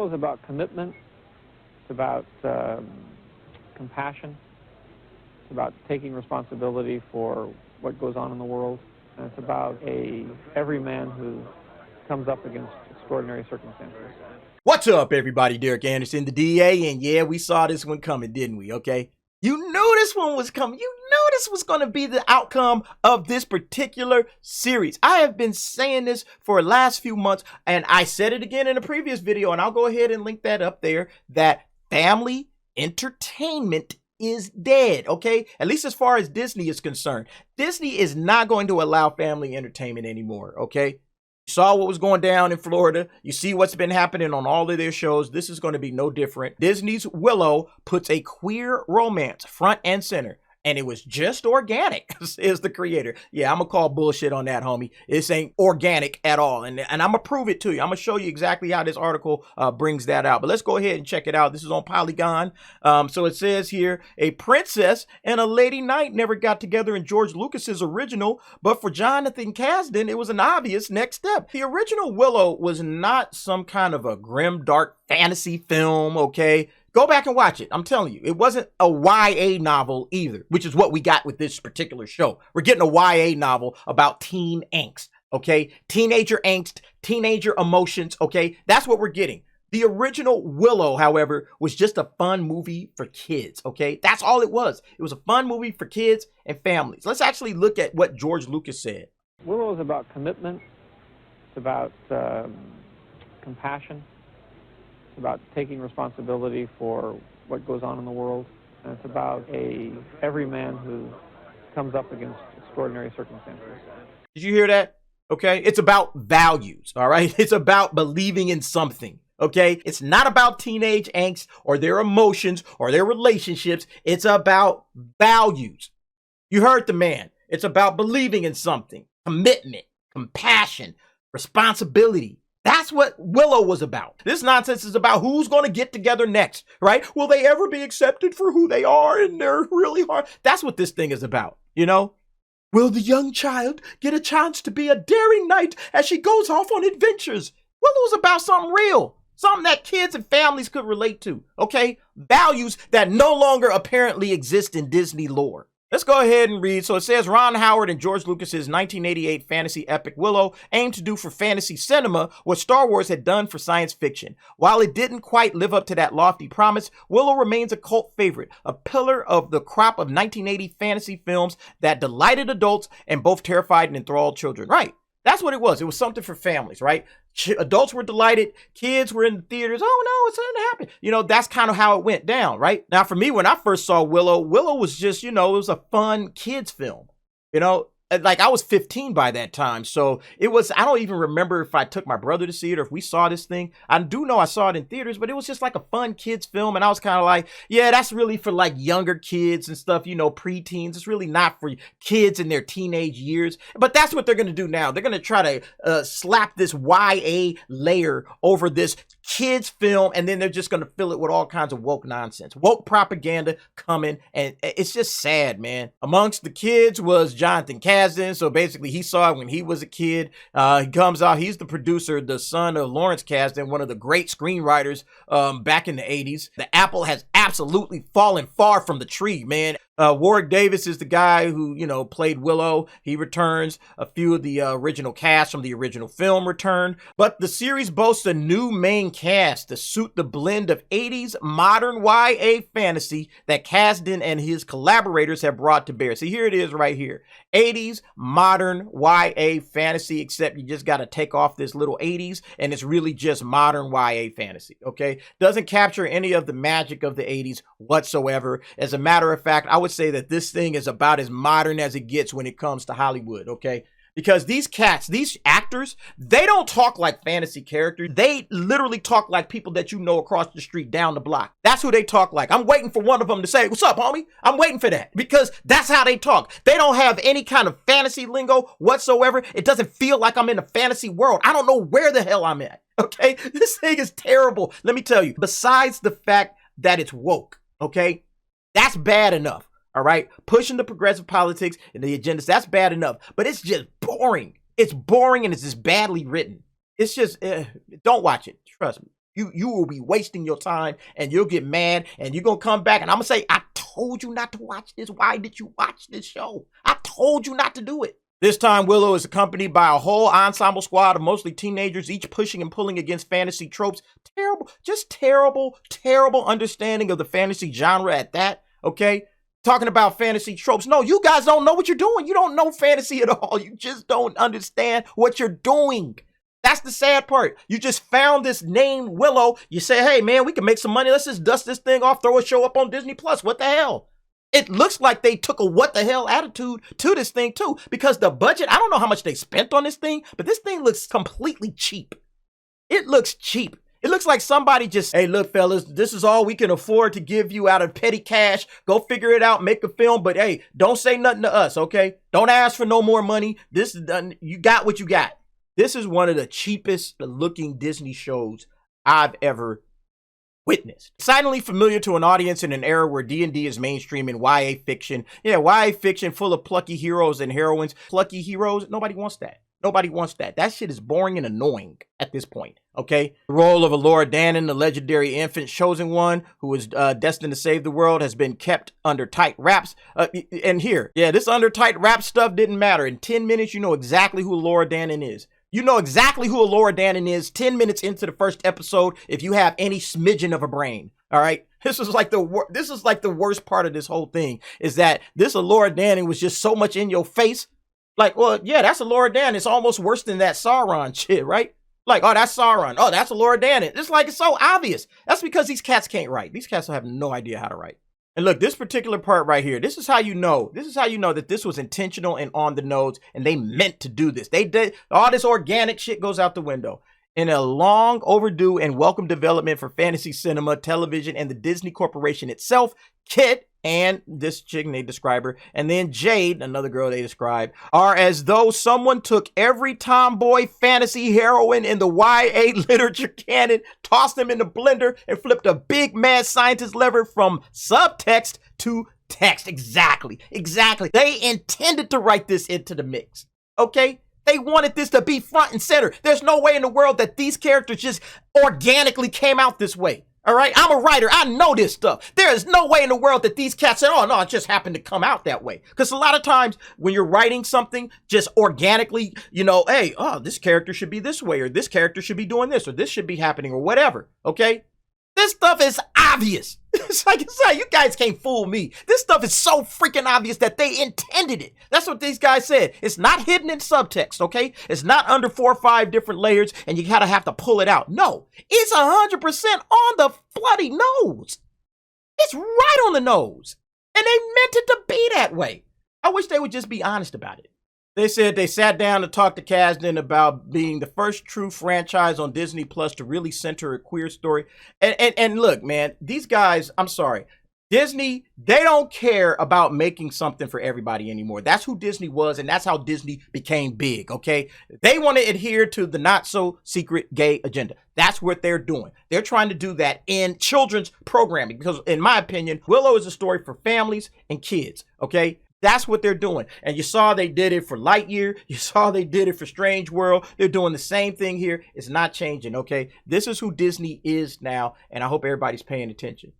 is about commitment. It's about compassion. It's about taking responsibility for what goes on in the world. And it's about a everyman who comes up against extraordinary circumstances. What's up, everybody? Derek Anderson, the DA, and yeah, we saw this one coming, didn't we? Okay, you knew this one was coming. You knew this was going to be the outcome of this particular series. I have been saying this for the last few months, and I said it again in a previous video, and I'll go ahead and link that up there, that family entertainment is dead, okay? At least as far as Disney is concerned. Disney is not going to allow family entertainment anymore, okay? You saw what was going down in Florida. You see what's been happening on all of their shows. This is going to be no different. Disney's Willow puts a queer romance front and center. And it was just organic, is the creator. Yeah, I'm going to call bullshit on that, homie. This ain't organic at all. And I'm going to prove it to you. I'm going to show you exactly how this article brings that out. But let's go ahead and check it out. This is on Polygon. So it says here, a princess and a lady knight never got together in George Lucas's original, but for Jonathan Kasdan, it was an obvious next step. The original Willow was not some kind of a grim, dark fantasy film, okay? Go back and watch it. I'm telling you, it wasn't a YA novel either, which is what we got with this particular show. We're getting a YA novel about teen angst, okay? Teenager angst, teenager emotions, okay? That's what we're getting. The original Willow, however, was just a fun movie for kids, okay? That's all it was. It was a fun movie for kids and families. Let's actually look at what George Lucas said. Willow is about commitment. It's about compassion. About taking responsibility for what goes on in the world. And it's about a everyman who comes up against extraordinary circumstances. Did you hear that? Okay, it's about values, all right? It's about believing in something, okay? It's not about teenage angst or their emotions or their relationships. It's about values. You heard the man. It's about believing in something, commitment, compassion, responsibility. That's what Willow was about. This nonsense is about who's going to get together next, right? Will they ever be accepted for who they are and they're really hard? That's what this thing is about, you know? Will the young child get a chance to be a daring knight as she goes off on adventures? Willow's about something real, something that kids and families could relate to, okay? Values that no longer apparently exist in Disney lore. Let's go ahead and read. So it says Ron Howard and George Lucas's 1988 fantasy epic Willow aimed to do for fantasy cinema what Star Wars had done for science fiction. While it didn't quite live up to that lofty promise, Willow remains a cult favorite, a pillar of the crop of 1980 fantasy films that delighted adults and both terrified and enthralled children. Right. That's what it was. It was something for families, right? Adults were delighted. Kids were in the theaters. Oh, no, it's going to happen. You know, that's kind of how it went down, right? Now, for me, when I first saw Willow, Willow was just, you know, it was a fun kids film. You know, like I was 15 by that time. So it was, I don't even remember if I took my brother to see it or if we saw this thing. I do know I saw it in theaters, but it was just like a fun kids film. And I was kind of like, yeah, that's really for like younger kids and stuff, you know, preteens. It's really not for kids in their teenage years. But that's what they're going to do now. They're going to try to slap this YA layer over this kids film. And then they're just going to fill it with all kinds of woke nonsense, woke propaganda coming. And it's just sad, man. Amongst the kids was Jonathan Kasdan. So basically he saw it when he was a kid. He comes out, he's the producer, the son of Lawrence Kasdan, one of the great screenwriters back in the 80s. The apple has absolutely fallen far from the tree, man. Warwick Davis is the guy who, you know, played Willow. He returns. A few of the original cast from the original film returned. But the series boasts a new main cast to suit the blend of 80s modern YA fantasy that Kasdan and his collaborators have brought to bear. See, here it is right here. 80s modern YA fantasy, except you just got to take off this little 80s and it's really just modern YA fantasy, okay? Doesn't capture any of the magic of the 80s whatsoever. As a matter of fact, I would say that this thing is about as modern as it gets when it comes to Hollywood, okay? Because these cats, these actors, they don't talk like fantasy characters. They literally talk like people that you know across the street, down the block. That's who they talk like. I'm waiting for one of them to say, "What's up, homie?" I'm waiting for that because that's how they talk. They don't have any kind of fantasy lingo whatsoever. It doesn't feel like I'm in a fantasy world. I don't know where the hell I'm at, okay? This thing is terrible. Let me tell you, besides the fact that it's woke, okay? That's bad enough. All right, pushing the progressive politics and the agendas, that's bad enough. But it's just boring. It's boring and it's just badly written. It's just, don't watch it. Trust me. You will be wasting your time, and you'll get mad, and you're going to come back, and I'm going to say, I told you not to watch this. Why did you watch this show? I told you not to do it. This time, Willow is accompanied by a whole ensemble squad of mostly teenagers, each pushing and pulling against fantasy tropes. Terrible, just terrible, terrible understanding of the fantasy genre at that, okay? Talking about fantasy tropes. No, you guys don't know what you're doing. You don't know fantasy at all. You just don't understand what you're doing. That's the sad part. You just found this name, Willow. You say, hey, man, we can make some money. Let's just dust this thing off, throw a show up on Disney Plus. What the hell? It looks like they took a what the hell attitude to this thing too, because the budget, I don't know how much they spent on this thing, but this thing looks completely cheap. It looks cheap. It looks like somebody just, hey, look, fellas, this is all we can afford to give you out of petty cash. Go figure it out, make a film, but hey, don't say nothing to us, okay? Don't ask for no more money. This is done. You got what you got. This is one of the cheapest looking Disney shows I've ever witnessed. Silently familiar to an audience in an era where D&D is mainstream in YA fiction. Yeah, YA fiction full of plucky heroes and heroines. Plucky heroes, nobody wants that. Nobody wants that. That shit is boring and annoying at this point, okay? The role of Elora Danan, the legendary infant chosen one who is destined to save the world, has been kept under tight wraps. And here, yeah, this under tight wrap stuff didn't matter. In 10 minutes, you know exactly who Elora Danan is. You know exactly who Elora Danan is 10 minutes into the first episode if you have any smidgen of a brain, all right? This is like the worst part of this whole thing, is that this Elora Danan was just so much in your face. Like, well, yeah, that's Elora Danan. It's almost worse than that Sauron shit, right? Like, oh, that's Sauron. Oh, that's Elora Danan. It's like, it's so obvious. That's because these cats can't write. These cats have no idea how to write. And look, this particular part right here, this is how you know that this was intentional and on the nose, and they meant to do this. They did, all this organic shit goes out the window. In a long overdue and welcome development for fantasy cinema, television, and the Disney Corporation itself, Kit and this chick they describe her, and then Jade, another girl they describe, are as though someone took every tomboy fantasy heroine in the YA literature canon, tossed them in the blender, and flipped a big mad scientist lever from subtext to text. Exactly. They intended to write this into the mix, okay? They wanted this to be front and center. There's no way in the world that these characters just organically came out this way. All right, I'm a writer. I know this stuff. There is no way in the world that these cats said, oh, no, it just happened to come out that way. Because a lot of times when you're writing something just organically, you know, hey, oh, this character should be this way, or this character should be doing this, or this should be happening, or whatever. Okay, this stuff is obvious. It's like, you guys can't fool me. This stuff is so freaking obvious that they intended it. That's what these guys said. It's not hidden in subtext, okay? It's not under 4 or 5 different layers and you gotta have to pull it out. No, it's 100% on the bloody nose. It's right on the nose. And they meant it to be that way. I wish they would just be honest about it. They said they sat down to talk to Kasdan about being the first true franchise on Disney Plus to really center a queer story. And look, man, these guys, I'm sorry, Disney, they don't care about making something for everybody anymore. That's who Disney was, and that's how Disney became big, okay? They want to adhere to the not-so-secret gay agenda. That's what they're doing. They're trying to do that in children's programming because, in my opinion, Willow is a story for families and kids, okay? That's what they're doing. And you saw they did it for Lightyear. You saw they did it for Strange World. They're doing the same thing here. It's not changing, okay? This is who Disney is now, and I hope everybody's paying attention.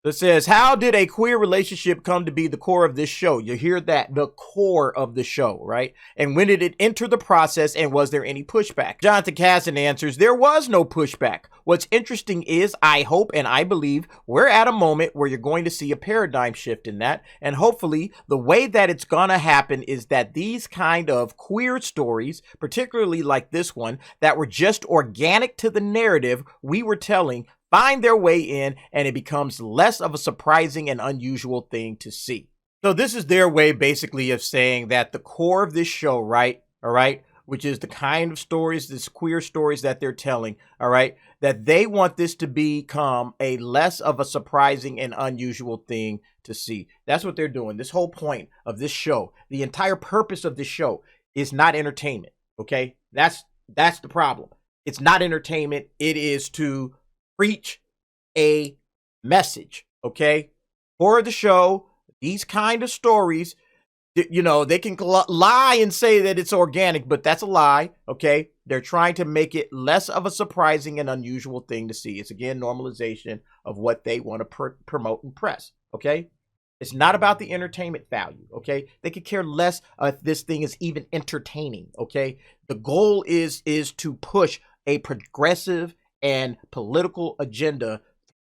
It says, how did a queer relationship come to be the core of this show? You hear that? The core of the show, right? And when did it enter the process, and was there any pushback? Jonathan Kasdan answers, there was no pushback. What's interesting is, I hope and I believe we're at a moment where you're going to see a paradigm shift in that. And hopefully the way that it's gonna happen is that these kind of queer stories, particularly like this one, that were just organic to the narrative we were telling, find their way in, and it becomes less of a surprising and unusual thing to see. So this is their way basically of saying that the core of this show, right, all right, which is the kind of stories, this queer stories that they're telling, all right, that they want this to become a less of a surprising and unusual thing to see. That's what they're doing. This whole point of this show, the entire purpose of this show is not entertainment, okay? That's the problem. It's not entertainment. It is to preach a message, okay? For the show, these kind of stories, You know, they can lie and say that it's organic, but that's a lie, okay? They're trying to make it less of a surprising and unusual thing to see. It's, again, normalization of what they want to promote and press, okay? It's not about the entertainment value, okay? They could care less if this thing is even entertaining, okay? The goal is to push a progressive and political agenda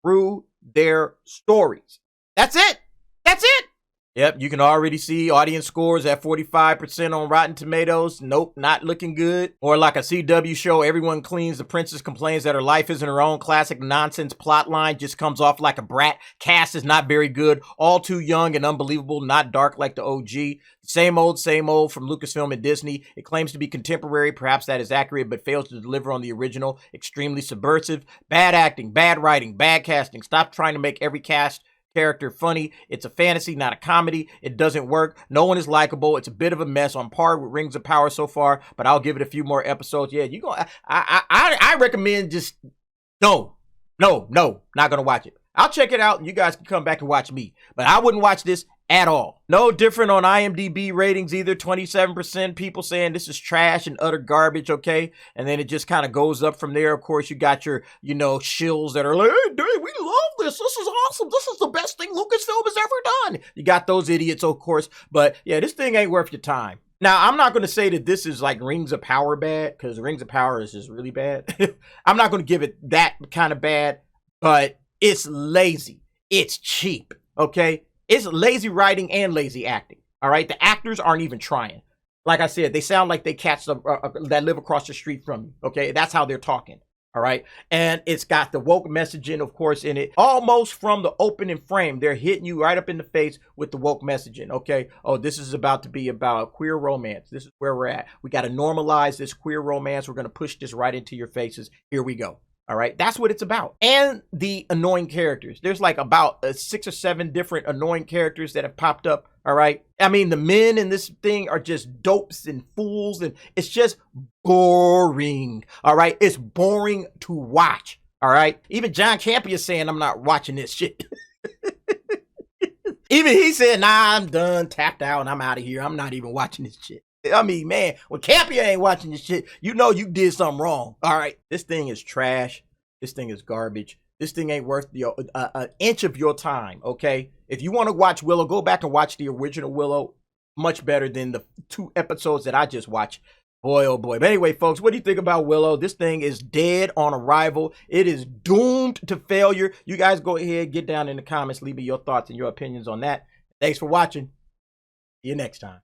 through their stories. That's it. That's it. Yep, you can already see audience scores at 45% on Rotten Tomatoes. Nope, not looking good. Or like a CW show, everyone cleans, the princess complains that her life isn't her own. Classic nonsense plot line, just comes off like a brat. Cast is not very good. All too young and unbelievable, not dark like the OG. Same old from Lucasfilm and Disney. It claims to be contemporary, perhaps that is accurate, but fails to deliver on the original. Extremely subversive. Bad acting, bad writing, bad casting. Stop trying to make every character funny. It's a fantasy, not a comedy. It doesn't work. No one is likable. It's a bit of a mess, on par with Rings of Power so far, but I'll give it a few more episodes. Yeah, you go. I recommend just no, not gonna watch it. I'll check it out and you guys can come back and watch me, but I wouldn't watch this at all. No different on IMDb ratings either. 27% people saying this is trash and utter garbage, okay? And then it just kind of goes up from there. Of course, you got your, shills that are like, hey, dude, we love this. This is awesome. This is the best thing Lucasfilm has ever done. You got those idiots, of course. But yeah, this thing ain't worth your time. Now, I'm not going to say that this is like Rings of Power bad, because Rings of Power is just really bad. I'm not going to give it that kind of bad, but it's lazy. It's cheap, okay? It's lazy writing and lazy acting, all right? The actors aren't even trying. Like I said, they sound like they cats that live across the street from you, okay? That's how they're talking, all right? And it's got the woke messaging, of course, in it. Almost from the opening frame, they're hitting you right up in the face with the woke messaging, okay? Oh, this is about to be about queer romance. This is where we're at. We got to normalize this queer romance. We're going to push this right into your faces. Here we go. All right, that's what it's about. And the annoying characters. There's like about 6 or 7 different annoying characters that have popped up. All right. I mean, the men in this thing are just dopes and fools, and it's just boring. All right. It's boring to watch. All right. Even John Campea is saying, I'm not watching this shit. Even he said, nah, I'm done, tapped out, and I'm out of here. I'm not even watching this shit. I mean, man, when Campea ain't watching this shit, you know you did something wrong. All right, this thing is trash. This thing is garbage. This thing ain't worth an inch of your time, okay? If you want to watch Willow, go back and watch the original Willow. Much better than the 2 episodes that I just watched. Boy, oh boy. But anyway, folks, what do you think about Willow? This thing is dead on arrival. It is doomed to failure. You guys go ahead, get down in the comments, leave me your thoughts and your opinions on that. Thanks for watching. See you next time.